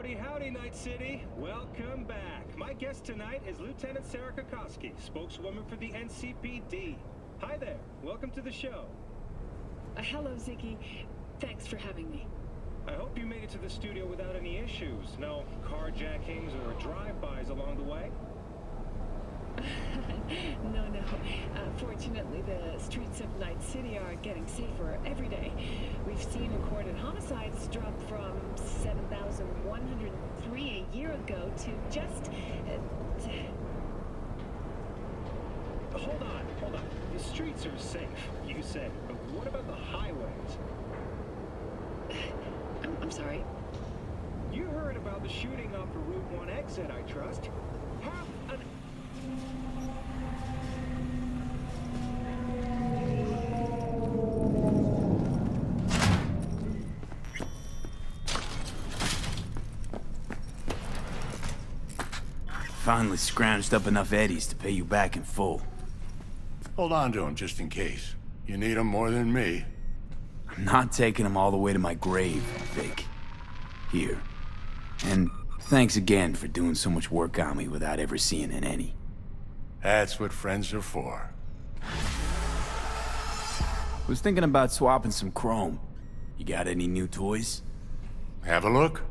Howdy, howdy, Night City. Welcome back. My guest tonight is Lieutenant Sarah Kokoski, spokeswoman for the NCPD. Hi there. Welcome to the show. Hello, Ziggy. Thanks for having me. I hope you made it to the studio without any issues. No carjackings or drive-bys along the way? No. Fortunately, the streets of Night City are getting safer every day. We've seen recorded homicides drop from 7,103 a year ago to just... Hold on. The streets are safe, you said. But what about the highways? I'm sorry? You heard about the shooting off the Route 1 exit, I trust. Have an... Finally scrounged up enough eddies to pay you back in full. Hold on to him just in case. You need him more than me. I'm not taking them all the way to my grave, Vic. Here. And thanks again for doing so much work on me without ever seeing an any. That's what friends are for. Was thinking about swapping some chrome. You got any new toys? Have a look.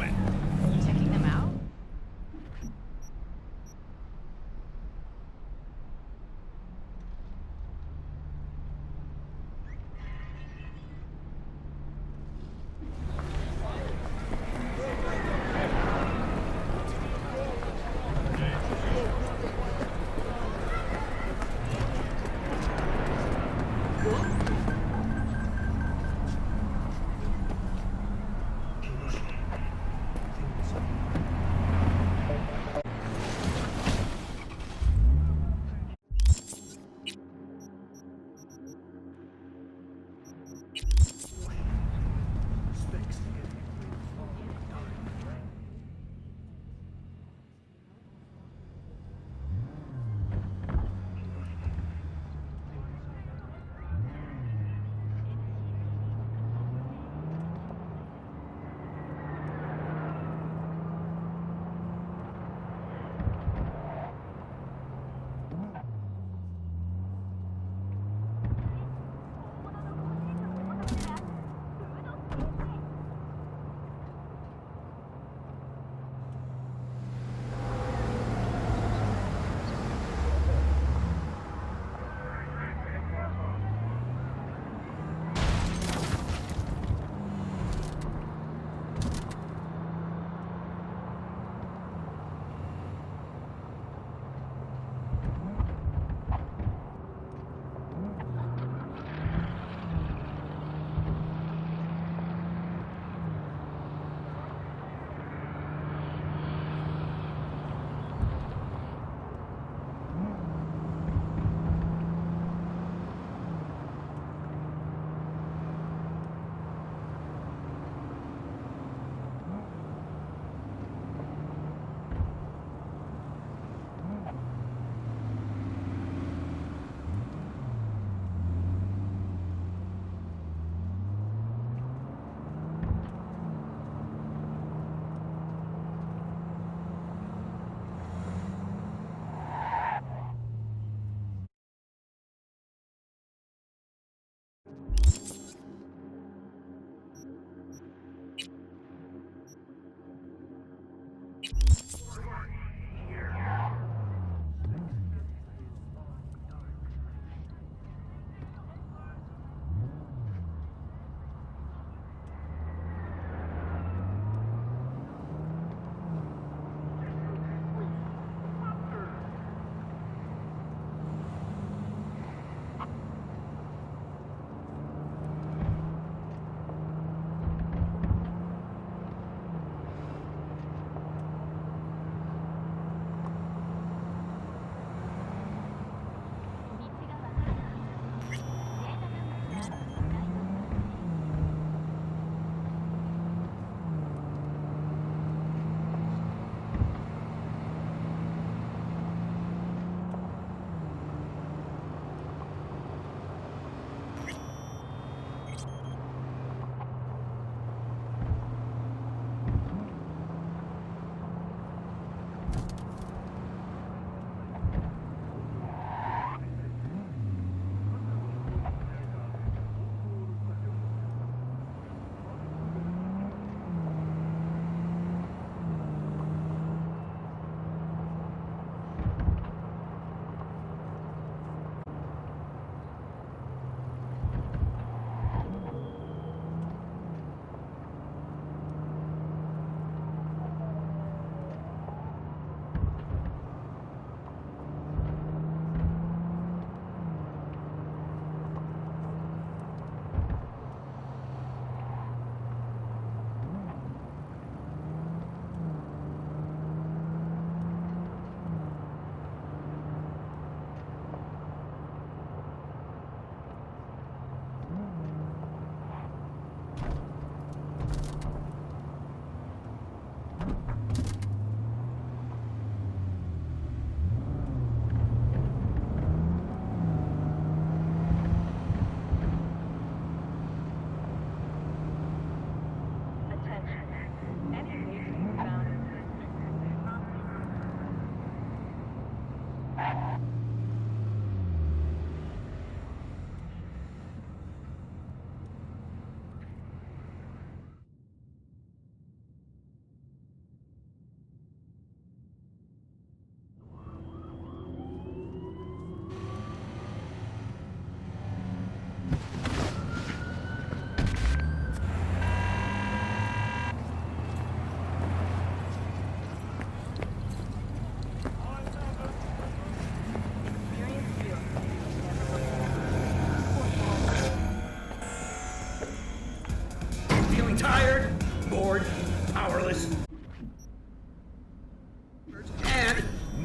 gentlemen. Checking them out?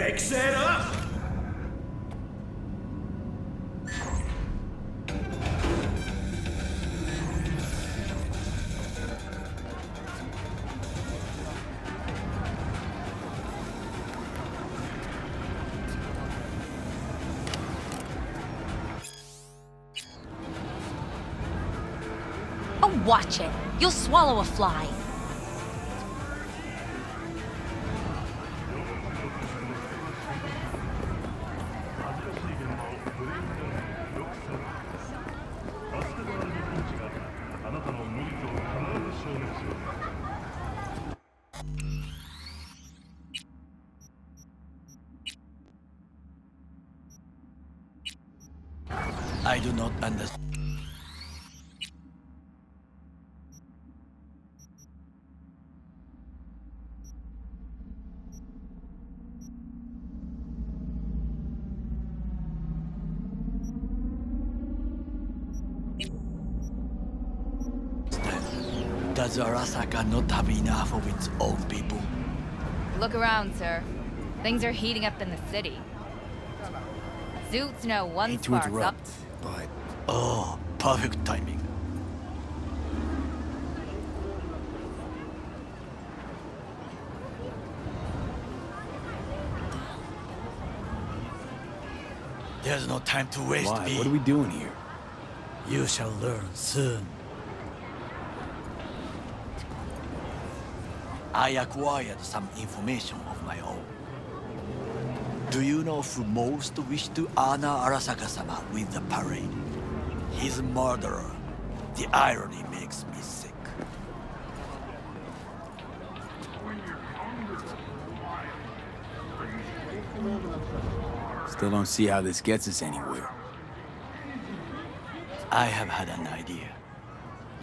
Mix it up! Oh, watch it. You'll swallow a fly. I do not understand. Does Arasaka not have enough of its own people? Look around, sir. Things are heating up in the city. Zoots know one Hate to spark's up. interrupt, but Oh, perfect timing. There's no time to waste. why? Me. What are we doing here? You shall learn soon. I acquired some information of my own. Do you know who most wished to honor Arasaka-sama with the parade? His murderer. The irony makes me sick. Still don't see how this gets us anywhere. I have had an idea.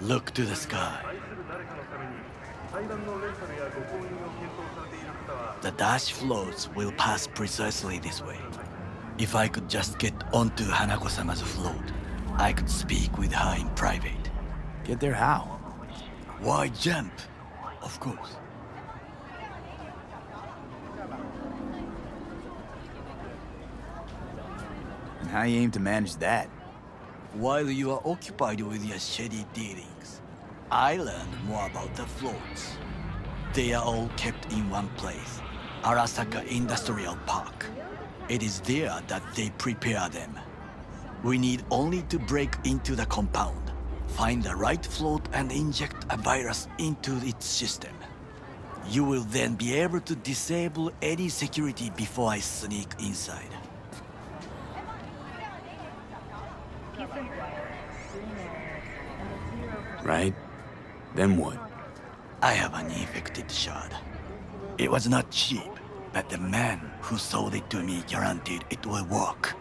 Look to the sky. The dash floats will pass precisely this way. If I could just get onto Hanako-sama's float, I could speak with her in private. Get there how? Why jump? Of course. And how you aim to manage that? While you are occupied with your shady dealings, I learned more about the floats. They are all kept in one place, Arasaka Industrial Park. It is there that they prepare them. We need only to break into the compound, find the right float and inject a virus into its system. You will then be able to disable any security before I sneak inside. Right? Then what? I have an infected shard. It was not cheap, but the man who sold it to me guaranteed it will work.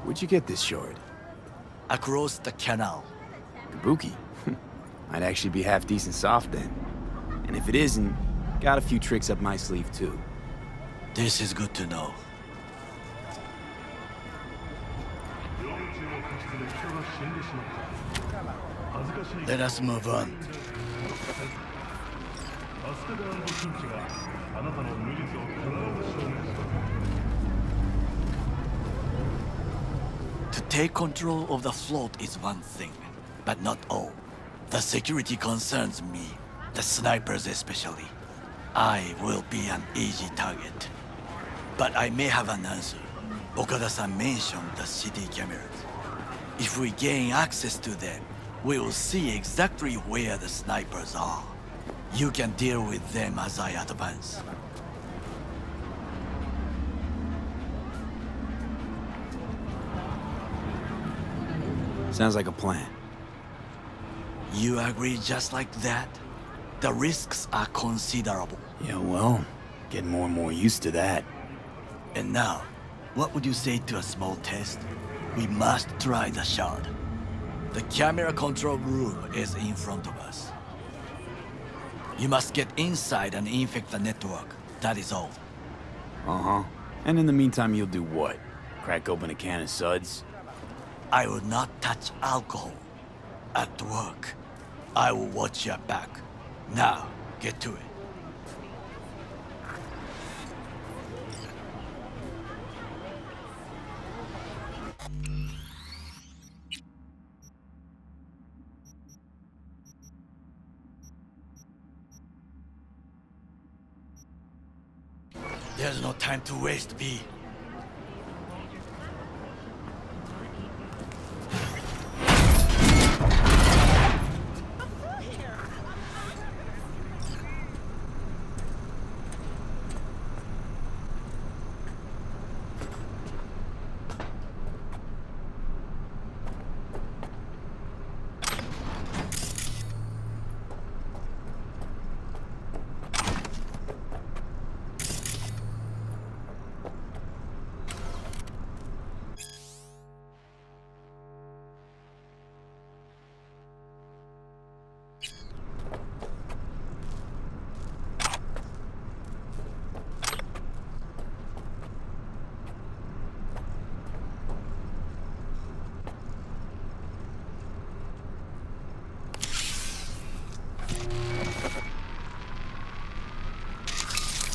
Where'd you get this shard? Across the canal. Kabuki? Might actually be half decent soft then. And if it isn't, got a few tricks up my sleeve too. This is good to know. Let us move on. To take control of the float is one thing, but not all. The security concerns me, the snipers especially. I will be an easy target. But I may have an answer. Okada-san mentioned the city cameras. If we gain access to them, we will see exactly where the snipers are. You can deal with them as I advance. Sounds like a plan. You agree just like that? The risks are considerable. Yeah, well, getting more and more used to that. And now, what would you say to a small test? We must try the shard. The camera control room is in front of us. You must get inside and infect the network. That is all. Uh-huh. And in the meantime, you'll do what? Crack open a can of suds? I will not touch alcohol. At work, I will watch your back. Now, Get to it. There's no time to waste, B.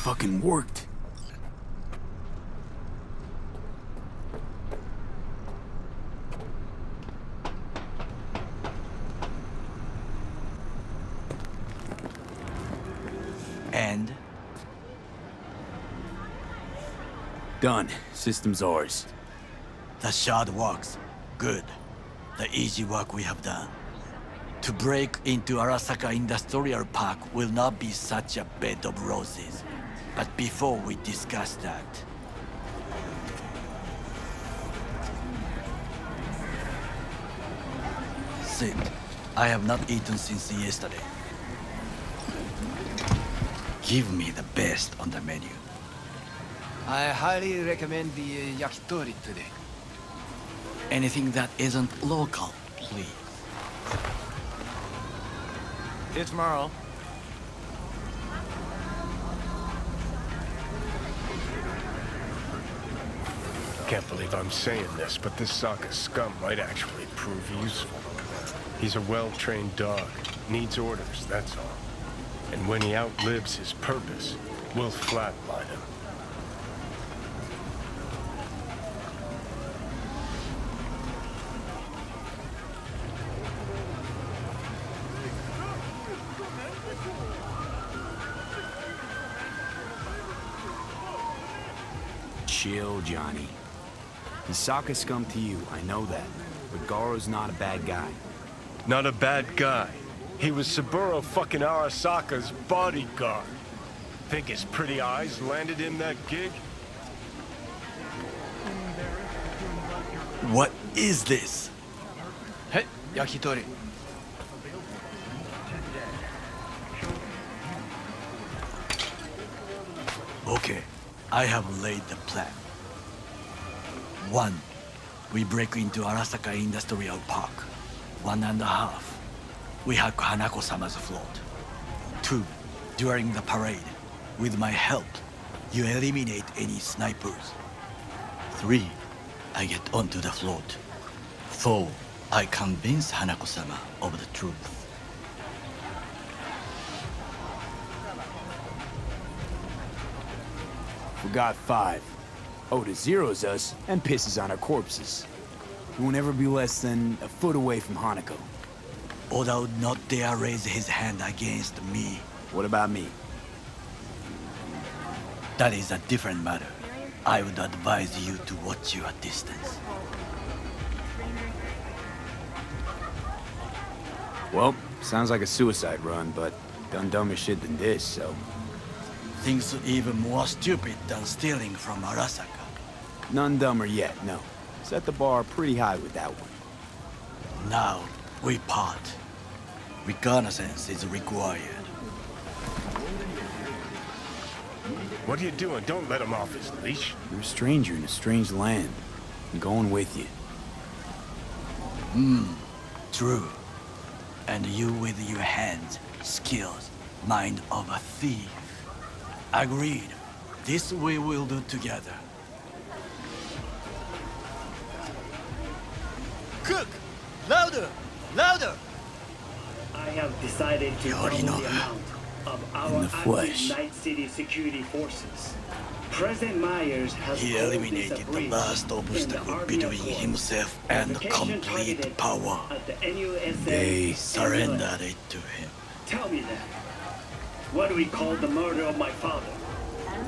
Fucking worked. And? Done. System's ours. The shard works. Good. The easy work we have done. To break into Arasaka Industrial Park will not be such a bed of roses. But before we discuss that... Sit. I have not eaten since yesterday. Give me the best on the menu. I highly recommend the yakitori today. Anything that isn't local, please. See you tomorrow. Can't believe I'm saying this, but this Sokka scum might actually prove useful. He's a well-trained dog. Needs orders, that's all. And when he outlives his purpose, we'll flatline him. Chill, Johnny. He's Sokka scum to you, I know that. But Garo's not a bad guy. Not a bad guy. He was Saburo fucking Arasaka's bodyguard. Think his pretty eyes landed in that gig? What is this? Hey, yakitori. Okay, I have laid the plan. 1. We break into Arasaka Industrial Park. 1.5. We hack Hanako-sama's float. 2. During the parade, with my help, you eliminate any snipers. 3. I get onto the float. 4. I convince Hanako-sama of the truth. Forgot 5. Oda zeroes us and pisses on our corpses. We won't ever be less than a foot away from Hanako. Oda would not dare raise his hand against me. What about me? That is a different matter. I would advise you to watch your distance. Well, sounds like a suicide run, but done dumber shit than this, so... Things even more stupid than stealing from Arasaka. None dumber yet, no. Set the bar pretty high with that one. Now, we part. Reconnaissance is required. What are you doing? Don't let him off his leash. You're a stranger in a strange land. I'm going with you. True. And you with your hands, skills, mind of a thief. Agreed. This we will do together. Cook! Louder! Louder! I have decided to double the amount. of In our the flesh. Night City security forces. President Myers has He called this eliminated a the breach last in the obstacle Army between Accords. himself and Provocation complete targeted power. at the NUSA They and Surrendered it to him. Tell me then, what do we call the murder of my father?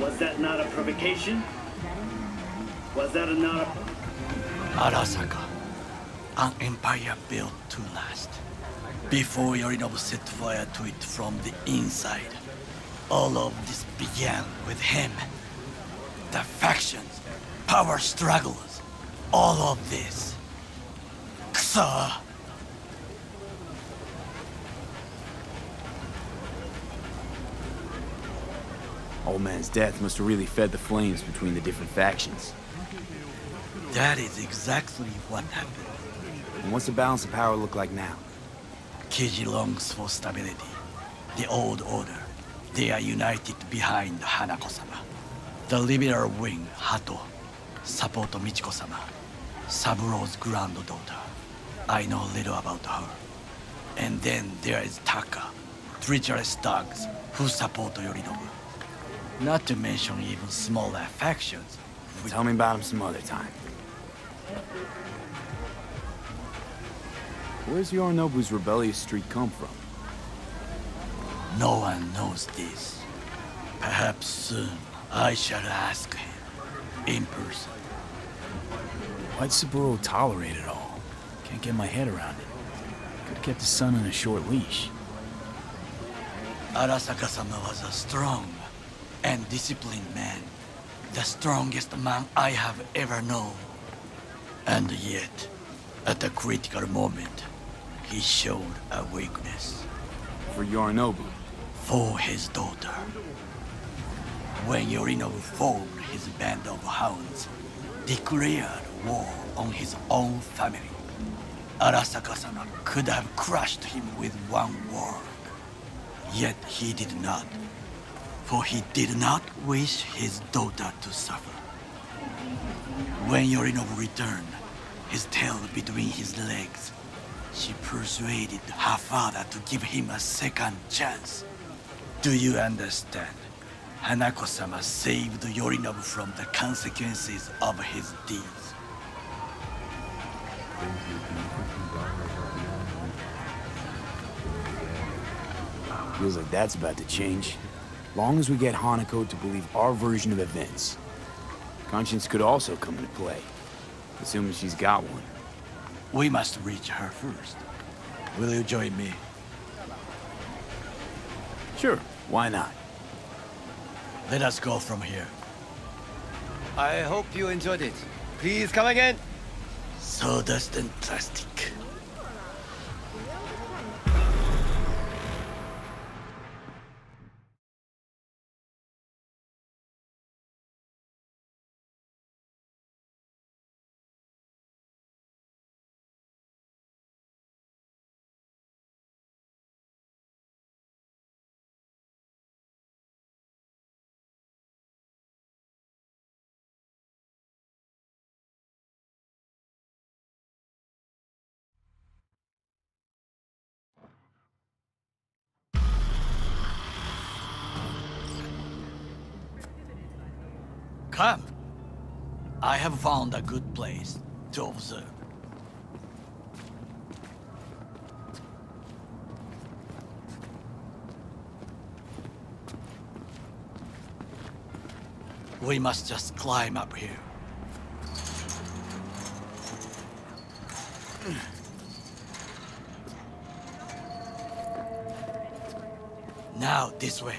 Was that not a provocation? Was that not a... Arasaka, an empire built to last. Before Yorinobu set fire to it from the inside, all of this began with him. The factions, power struggles, all of this. Kusa! Old man's death must have really fed the flames between the different factions. That is exactly what happened. And what's the balance of power look like now? Kiji longs for stability. The old order. They are united behind Hanako-sama. The liberal wing, Hato, support Michiko-sama, Saburo's granddaughter. I know little about her. And then there is Taka, treacherous thugs who support Yorinobu. Not to mention even smaller factions. Tell me about him some other time. Where's Yorinobu's rebellious streak come from? No one knows this. Perhaps soon I shall ask him in person. Why'd Saburo tolerate it all? Can't get my head around it. Could've kept his son on a short leash. Arasaka-sama was a strong and disciplined man. The strongest man I have ever known. And yet, at a critical moment, he showed a weakness. For Yorinobu. For his daughter. When Yorinobu formed his band of hounds, declared war on his own family, Arasaka-sama could have crushed him with one word. Yet he did not, for he did not wish his daughter to suffer. When Yorinobu returned, his tail between his legs, she persuaded her father to give him a second chance. Do you understand? Hanako-sama saved Yorinobu from the consequences of his deeds. Feels like that's about to change. Long as we get Hanako to believe our version of events. Conscience could also come into play, assuming she's got one. We must reach her first. Will you join me? Sure, why not? Let us go from here. I hope you enjoyed it. Please come again. Sawdust and plastic. Come. I have found a good place to observe. We must just climb up here. Now, this way.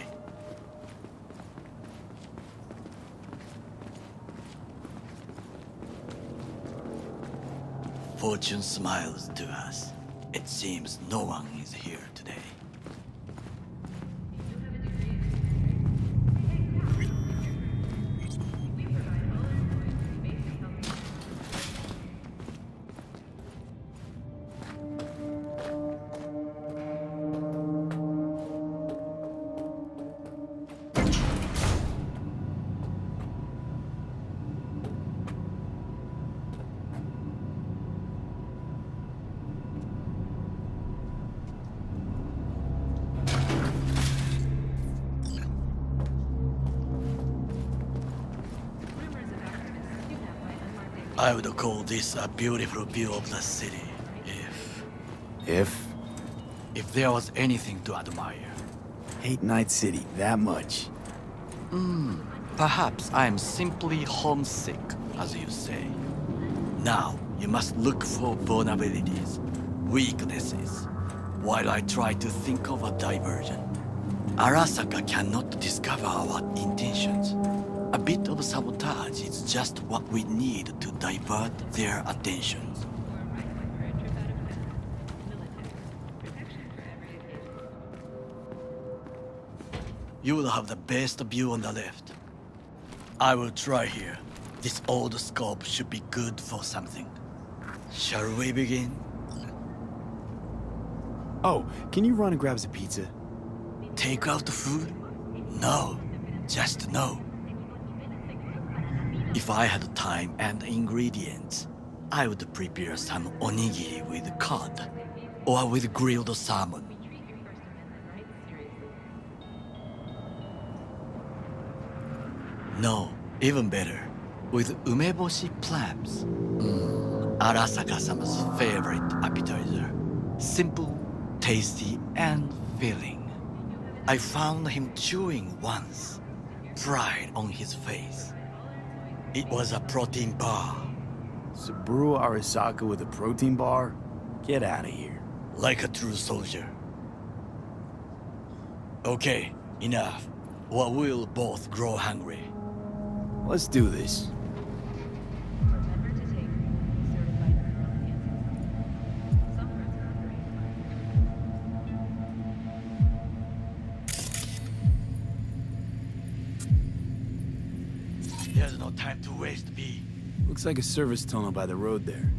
Fortune smiles to us. It seems no one is here today. I would call this a beautiful view of the city, if there was anything to admire. Hate Night City that much. Perhaps I'm simply homesick, as you say. Now, you must look for vulnerabilities, weaknesses, while I try to think of a diversion. Arasaka cannot discover our intentions. A bit of sabotage is just what we need to divert their attentions. You will have the best view on the left. I will try here. This old scope should be good for something. Shall we begin? Oh, can you run and grab us a pizza? Take out the food? No, just no. If I had time and ingredients, I would prepare some onigiri with cod, or with grilled salmon. No, even better, with umeboshi clams. Arasaka-sama's favorite appetizer. Simple, tasty, and filling. I found him chewing once, pride on his face. It was a protein bar. Saburo Arasaka with a protein bar? Get out of here. Like a true soldier. Okay, enough. Or we'll both grow hungry. Let's do this. There's no time to waste, B. Looks like a service tunnel by the road there.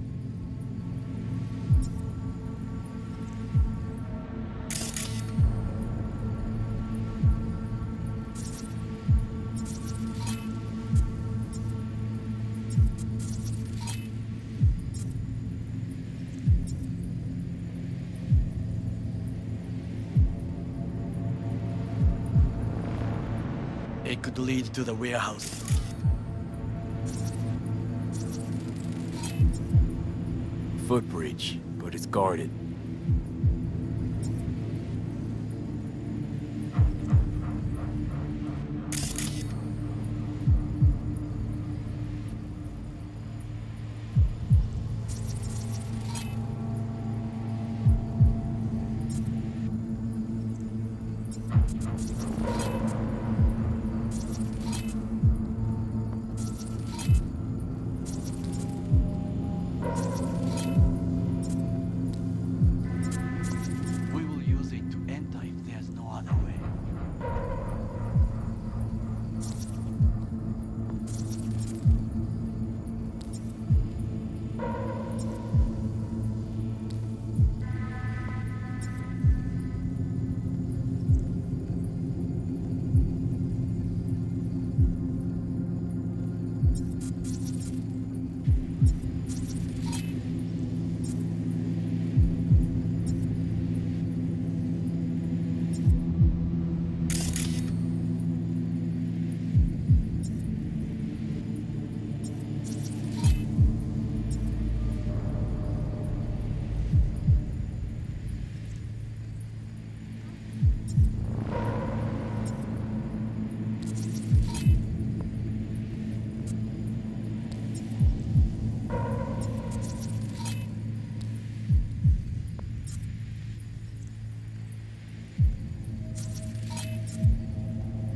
It could lead to the warehouse. Footbridge, but it's guarded. We will use it to enter if there's no other way.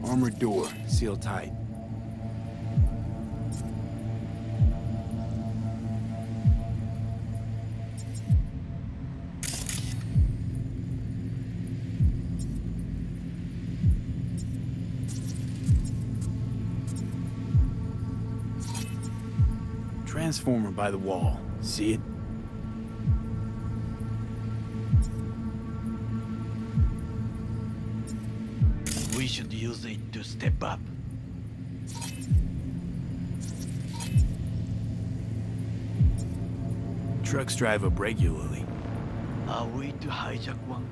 Armored door, sealed tight. Transformer by the wall. See it? We should use it to step up. Trucks drive up regularly. Are we to hijack one?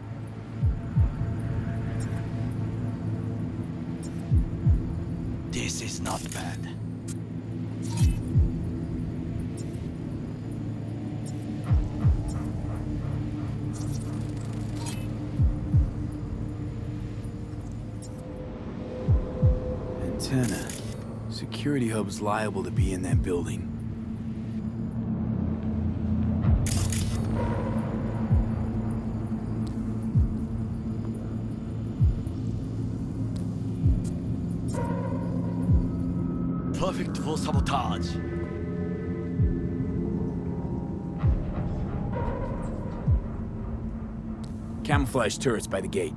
This is not bad. antenna. Security hub's liable to be in that building. Perfect for sabotage. Camouflage turrets by the gate.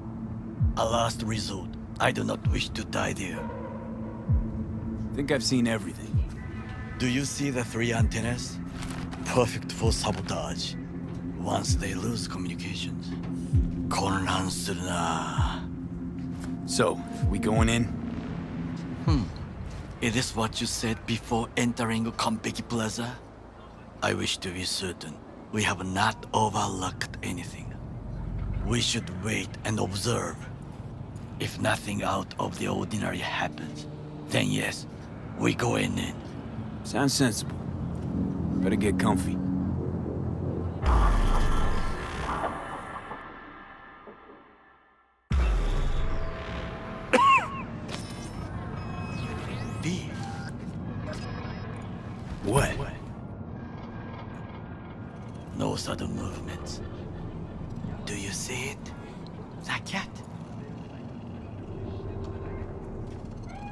A last resort. I do not wish to die there. Think I've seen everything. Do you see the 3 antennas? Perfect for sabotage. Once they lose communications.混乱するな. So, we going in? It is what you said before entering Konpeki Plaza? I wish to be certain we have not overlooked anything. We should wait and observe. If nothing out of the ordinary happens, then yes, we go in. Sounds sensible. Better get comfy. What? No sudden movements. Do you see it? The cat?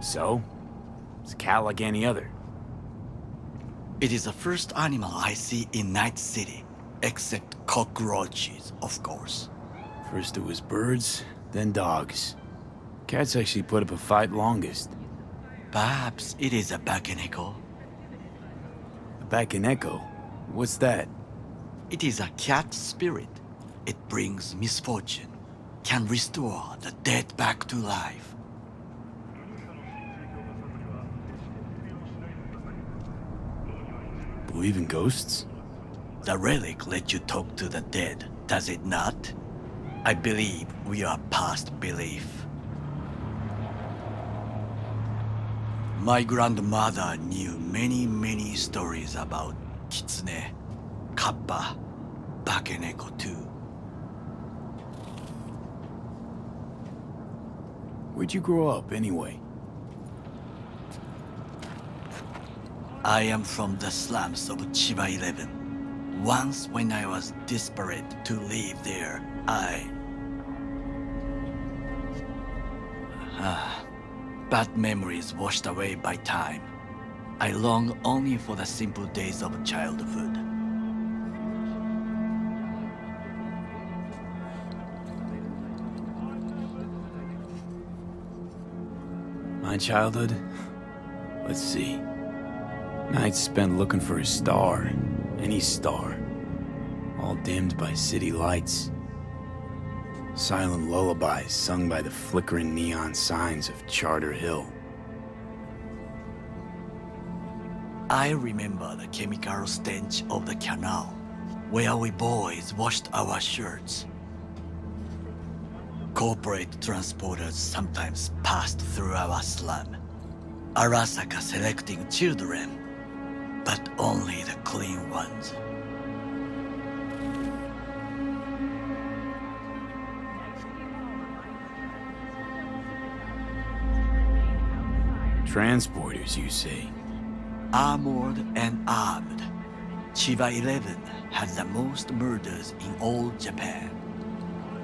So? It's a cat like any other. It is the first animal I see in Night City, except cockroaches, of course. First it was birds, then dogs. Cats actually put up a fight longest. Perhaps it is a Bakeneko. A Bakeneko? What's that? It is a cat spirit. It brings misfortune, can restore the dead back to life. Believe in ghosts? The relic let you talk to the dead, does it not? I believe we are past belief. My grandmother knew many stories about Kitsune, Kappa, Bakeneko too. Where'd you grow up, anyway? I am from the slums of Chiba 11. Once when I was desperate to live there, bad memories washed away by time. I long only for the simple days of childhood. My childhood? Let's see. Nights spent looking for a star. Any star. All dimmed by city lights. Silent lullabies sung by the flickering neon signs of Charter Hill. I remember the chemical stench of the canal, where we boys washed our shirts. Corporate transporters sometimes passed through our slum, Arasaka selecting children, but only the clean ones. Transporters, you say? Armored and armed. Chiba 11 had the most murders in all Japan.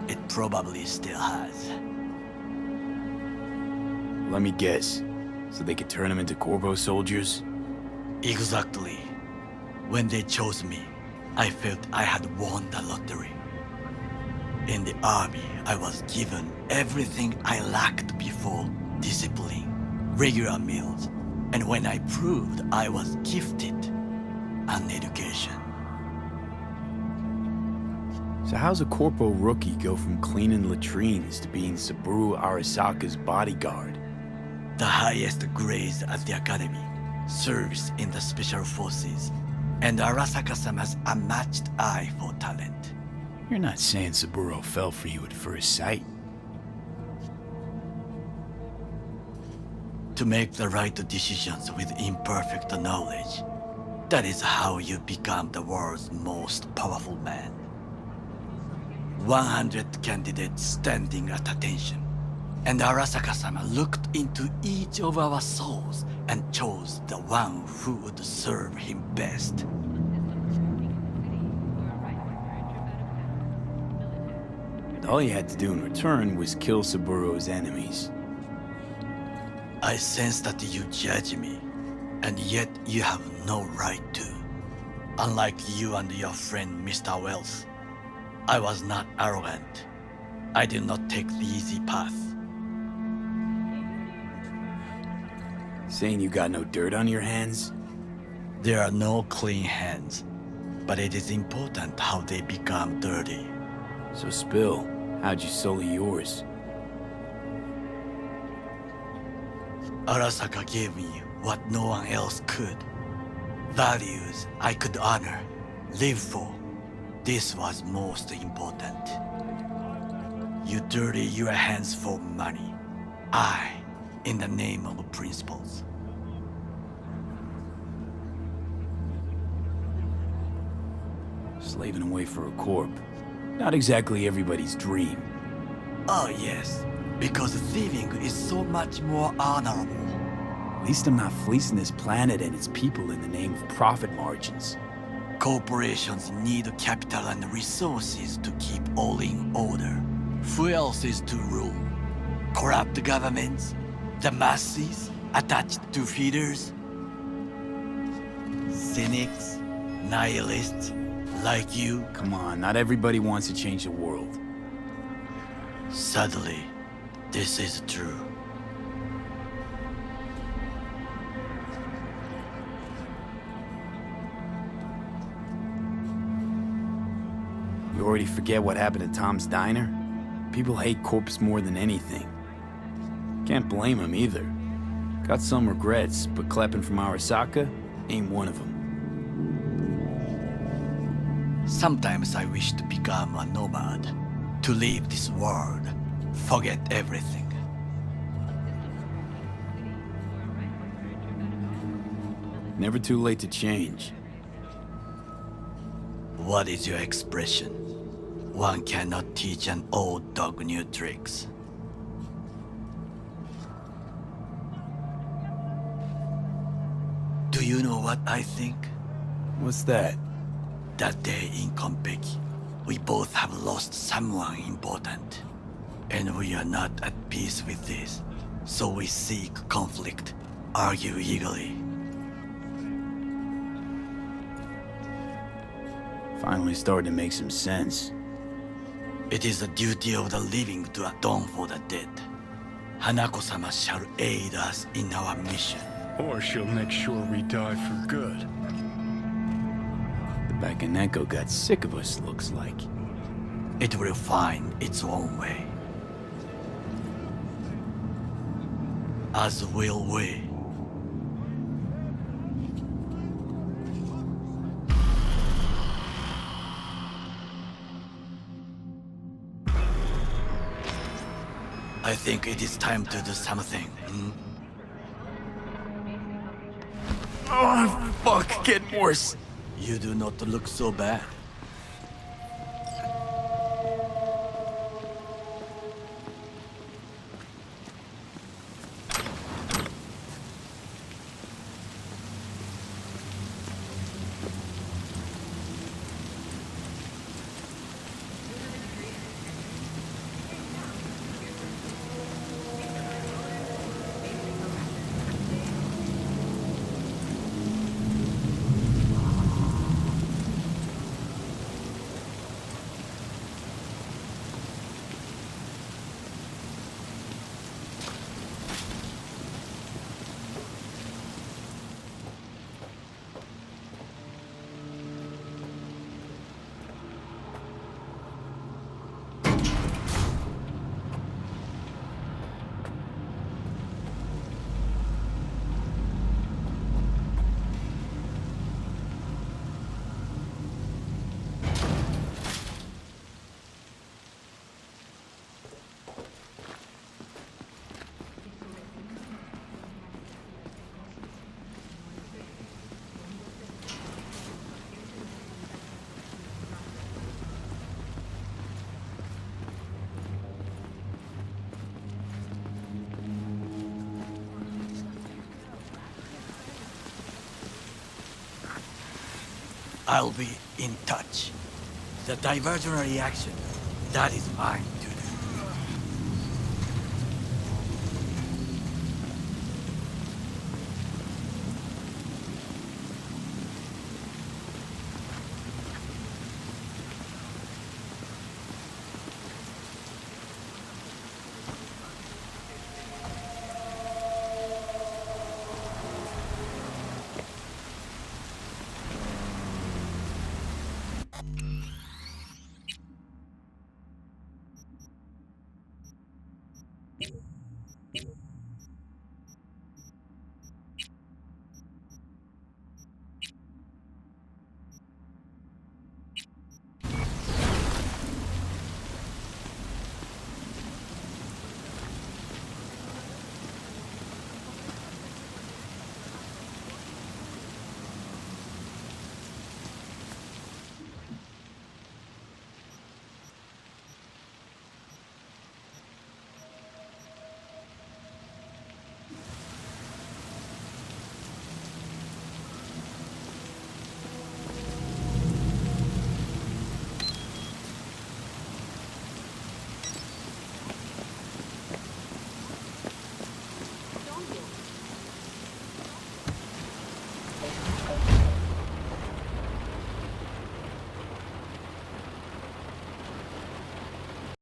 It probably still has. Let me guess. So they could turn them into Corpo soldiers? Exactly. When they chose me, I felt I had won the lottery. In the army, I was given everything I lacked before: discipline, regular meals, and when I proved I was gifted, an education. So how's a Corpo rookie go from cleaning latrines to being Saburo Arasaka's bodyguard? The highest grades at the academy, service in the special forces, and Arasaka-sama's unmatched eye for talent. You're not saying Saburo fell for you at first sight. To make the right decisions with imperfect knowledge, that is how you become the world's most powerful man. 100 candidates standing at attention, And Arasaka-sama looked into each of our souls and chose the one who would serve him best. And all you had to do in return was kill Saburo's enemies. I sense that you judge me, and yet you have no right to. Unlike you and your friend Mr. Wells, I was not arrogant. I did not take the easy path. Saying you got no dirt on your hands? There are no clean hands, but it is important how they become dirty. So spill, how'd you sully yours? Arasaka gave me what no one else could. Values I could honor, live for. This was most important. You dirty your hands for money. I, in the name of principles. Slaving away for a corp. Not exactly everybody's dream. Oh yes, because thieving is so much more honorable. At least I'm not fleecing this planet and its people in the name of profit margins. Corporations need capital and resources to keep all in order. Who else is to rule? Corrupt governments? The masses attached to feeders? Cynics? Nihilists? Like you? Come on, not everybody wants to change the world. Sadly, this is true. You already forget what happened at Tom's Diner? People hate corpse more than anything. Can't blame him either. Got some regrets, but clapping from Arasaka ain't one of them. Sometimes I wish to become a nomad, to leave this world, forget everything. Never too late to change. What is your expression? One cannot teach an old dog new tricks. Do you know what I think? What's that? That day in Konpeki, we both have lost someone important. And we are not at peace with this. So we seek conflict, argue eagerly. Finally starting to make some sense. It is the duty of the living to atone for the dead. Hanako-sama shall aid us in our mission. Or she'll make sure we die for good. The Bakaneko got sick of us, looks like. It will find its own way. As will we. I think it is time to do something. Oh, fuck, getting worse. You do not look so bad. I'll be in touch. The diversionary action, that is mine.